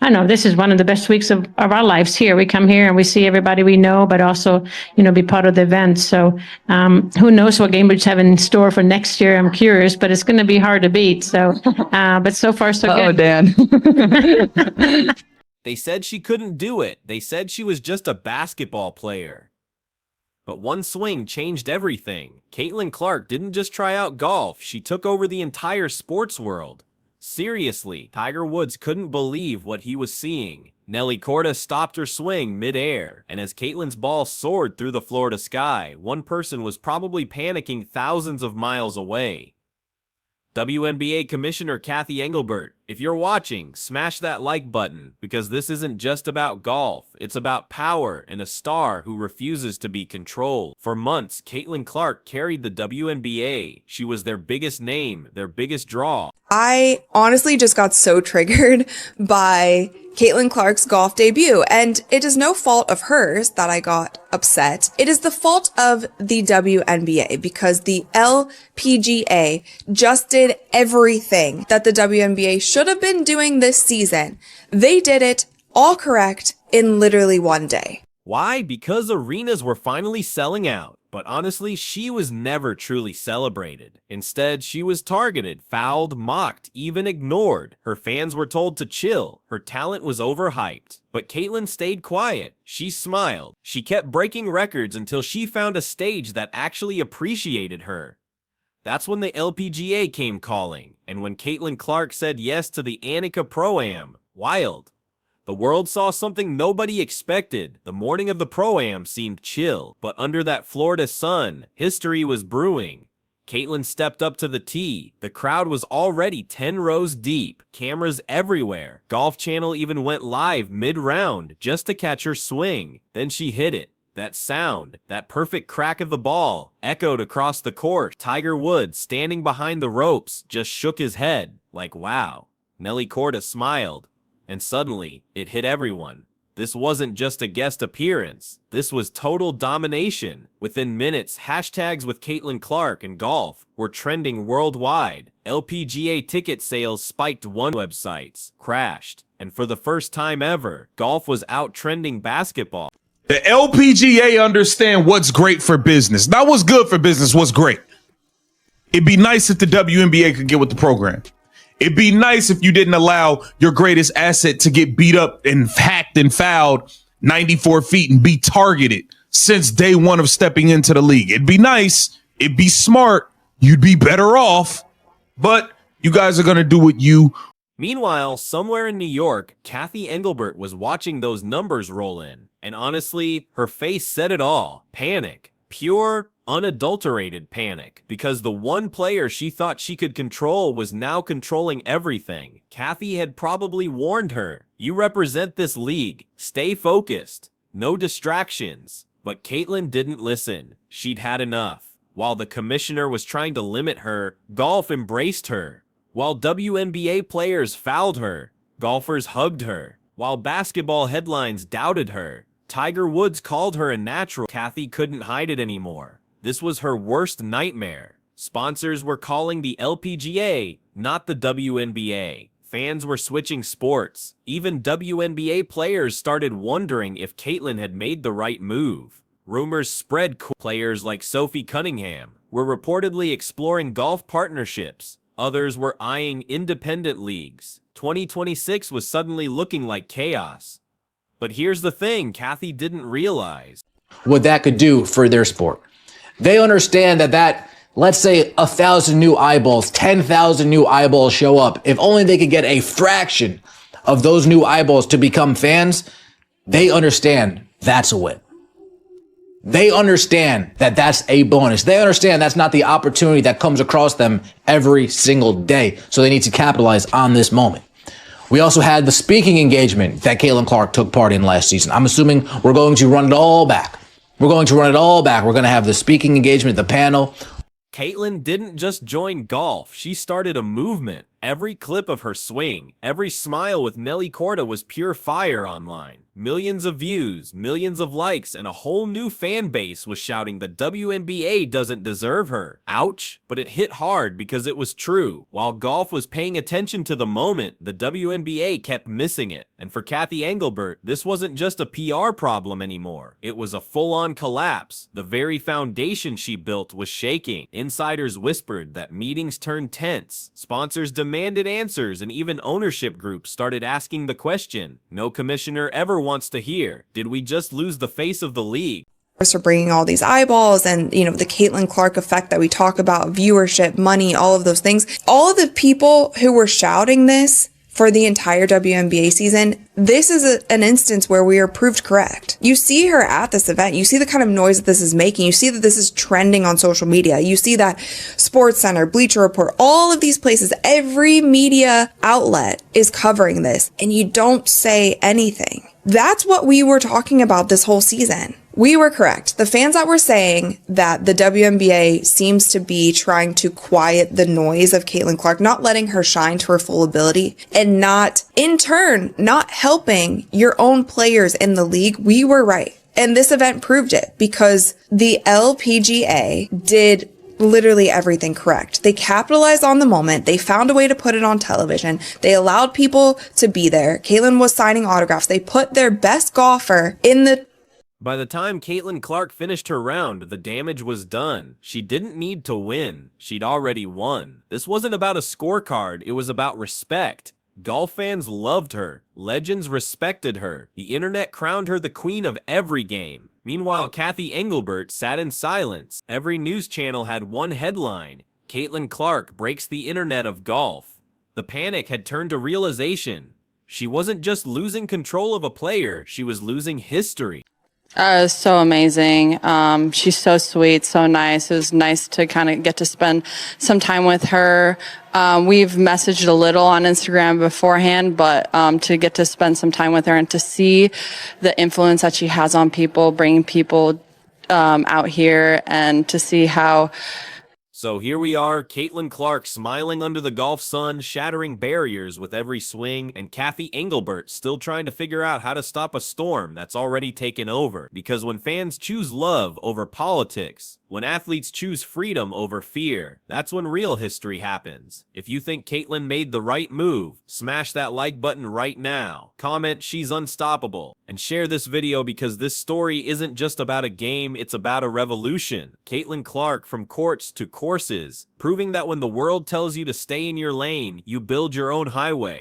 I know this is one of the best weeks of our lives here. We come here and we see everybody we know, but also, be part of the event. So who knows what Cambridge have in store for next year? I'm curious, but it's going to be hard to beat. So, but so far so good. Oh, Dan. They said she couldn't do it. They said she was just a basketball player. But one swing changed everything. Caitlin Clark didn't just try out golf. She took over the entire sports world. Seriously, Tiger Woods couldn't believe what he was seeing. Nelly Korda stopped her swing mid-air, and as Caitlin's ball soared through the Florida sky, one person was probably panicking thousands of miles away. WNBA Commissioner Cathy Engelbert, if you're watching, smash that like button, because this isn't just about golf, it's about power and a star who refuses to be controlled. For months, Caitlin Clark carried the WNBA. She was their biggest name, their biggest draw. I honestly just got so triggered by Caitlin Clark's golf debut, and it is no fault of hers that I got upset. It is the fault of the WNBA, because the LPGA just did everything that the WNBA should have been doing this season. They did it all correct in literally one day. Why? Because arenas were finally selling out. But honestly, she was never truly celebrated. Instead, she was targeted, fouled, mocked, even ignored. Her fans were told to chill. Her talent was overhyped. But Caitlin stayed quiet. She smiled. She kept breaking records until she found a stage that actually appreciated her. That's when the LPGA came calling. And when Caitlin Clark said yes to the Annika Pro-Am, wild. The world saw something nobody expected. The morning of the Pro-Am seemed chill, but under that Florida sun, history was brewing. Caitlin stepped up to the tee. The crowd was already 10 rows deep, cameras everywhere. Golf Channel even went live mid-round just to catch her swing. Then she hit it. That sound, that perfect crack of the ball, echoed across the course. Tiger Woods, standing behind the ropes, just shook his head, like wow. Nelly Korda smiled. And suddenly, it hit everyone. This wasn't just a guest appearance. This was total domination. Within minutes, hashtags with Caitlin Clark and golf were trending worldwide. LPGA ticket sales spiked. One websites crashed. And for the first time ever, golf was out trending basketball. The LPGA understand what's great for business. Not what's good for business, what's great. It'd be nice if the WNBA could get with the program. It'd be nice if you didn't allow your greatest asset to get beat up and hacked and fouled 94 feet and be targeted since day one of stepping into the league. It'd be nice. It'd be smart. You'd be better off. But you guys are going to do what you. Meanwhile, somewhere in New York, Cathy Engelbert was watching those numbers roll in. And honestly, her face said it all. Panic. Pure, unadulterated panic, because the one player she thought she could control was now controlling everything. Cathy had probably warned her, you represent this league, stay focused, no distractions. But Caitlin didn't listen. She'd had enough. While the commissioner was trying to limit her, golf embraced her. While WNBA players fouled her, golfers hugged her. While basketball headlines doubted her, Tiger Woods called her a natural. Cathy couldn't hide it anymore. This was her worst nightmare. Sponsors were calling the LPGA, not the WNBA. Fans were switching sports. Even WNBA players started wondering if Caitlin had made the right move. Rumors spread. Players like Sophie Cunningham were reportedly exploring golf partnerships. Others were eyeing independent leagues. 2026 was suddenly looking like chaos. But here's the thing Cathy didn't realize. What that could do for their sport. They understand that, let's say 1,000 new eyeballs, 10,000 new eyeballs show up. If only they could get a fraction of those new eyeballs to become fans, they understand that's a win. They understand that that's a bonus. They understand that's not the opportunity that comes across them every single day. So they need to capitalize on this moment. We also had the speaking engagement that Caitlin Clark took part in last season. I'm assuming we're going to run it all back. We're going to run it all back. We're going to have the speaking engagement, the panel. Caitlin didn't just join golf. She started a movement. Every clip of her swing, every smile with Nelly Korda was pure fire online. Millions of views, millions of likes, and a whole new fan base was shouting the WNBA doesn't deserve her. Ouch, but it hit hard because it was true. While golf was paying attention to the moment, the WNBA kept missing it. And for Cathy Engelbert, this wasn't just a PR problem anymore. It was a full-on collapse. The very foundation she built was shaking. Insiders whispered that meetings turned tense. Sponsors demanded answers, and even ownership groups started asking the question no commissioner ever wants to hear. Did we just lose the face of the league? For bringing all these eyeballs and, you know, the Caitlin Clark effect that we talk about, viewership, money, all of those things. All of the people who were shouting this for the entire WNBA season, this is an instance where we are proved correct. You see her at this event. You see the kind of noise that this is making. You see that this is trending on social media. You see that SportsCenter, Bleacher Report, all of these places, every media outlet is covering this, and you don't say anything. That's what we were talking about this whole season. We were correct. The fans that were saying that the WNBA seems to be trying to quiet the noise of Caitlin Clark, not letting her shine to her full ability, and not, in turn, not helping your own players in the league, we were right. And this event proved it because the LPGA did literally everything correct. They capitalized on the moment. They found a way to put it on television. They allowed people to be there. Caitlin was signing autographs. They put their best golfer in the... By the time Caitlin Clark finished her round, the damage was done. She didn't need to win. She'd already won. This wasn't about a scorecard. It was about respect. Golf fans loved her. Legends respected her. The internet crowned her the queen of every game. Meanwhile, Cathy Engelbert sat in silence. Every news channel had one headline: Caitlin Clark breaks the internet of golf. The panic had turned to realization. She wasn't just losing control of a player, she was losing history. It was so amazing. She's so sweet, so nice. It was nice to kind of get to spend some time with her. We've messaged a little on Instagram beforehand, but to get to spend some time with her and to see the influence that she has on people, bringing people out here, and to see how... So here we are, Caitlin Clark smiling under the golf sun, shattering barriers with every swing, and Cathy Engelbert still trying to figure out how to stop a storm that's already taken over. Because when fans choose love over politics, when athletes choose freedom over fear, that's when real history happens. If you think Caitlin made the right move, smash that like button right now. Comment "she's unstoppable" and share this video because this story isn't just about a game, it's about a revolution. Caitlin Clark from courts to courses, proving that when the world tells you to stay in your lane, you build your own highway.